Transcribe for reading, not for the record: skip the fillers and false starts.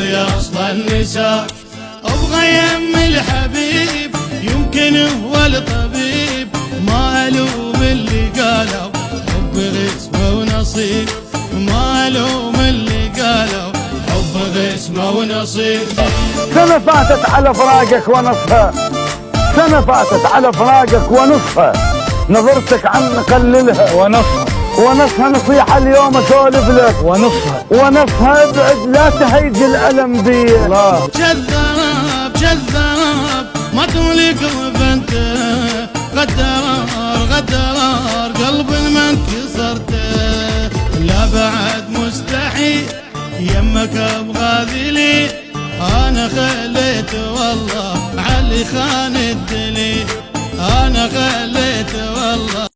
يا اصل النساء. ابغى يم الحبيب يمكن هو الطبيب، ما الوم اللي قالوا حب غسمه ونصيب، ما الوم اللي قالوا حب غسمه ونصيب. سنة فاتت على فراقك ونصها، سنة فاتت على فراقك ونصها، نظرتك عن قللها ونصها نصيحة اليوم اسولف لك ونصها ابعد لا تهيج الألم بي. كذاب كذاب ما تملك وانت غدار قلب ما انكسرته، لا بعد مستحيل يمك ابغى ذلي، انا خليت والله علي خان الدليل، انا خليت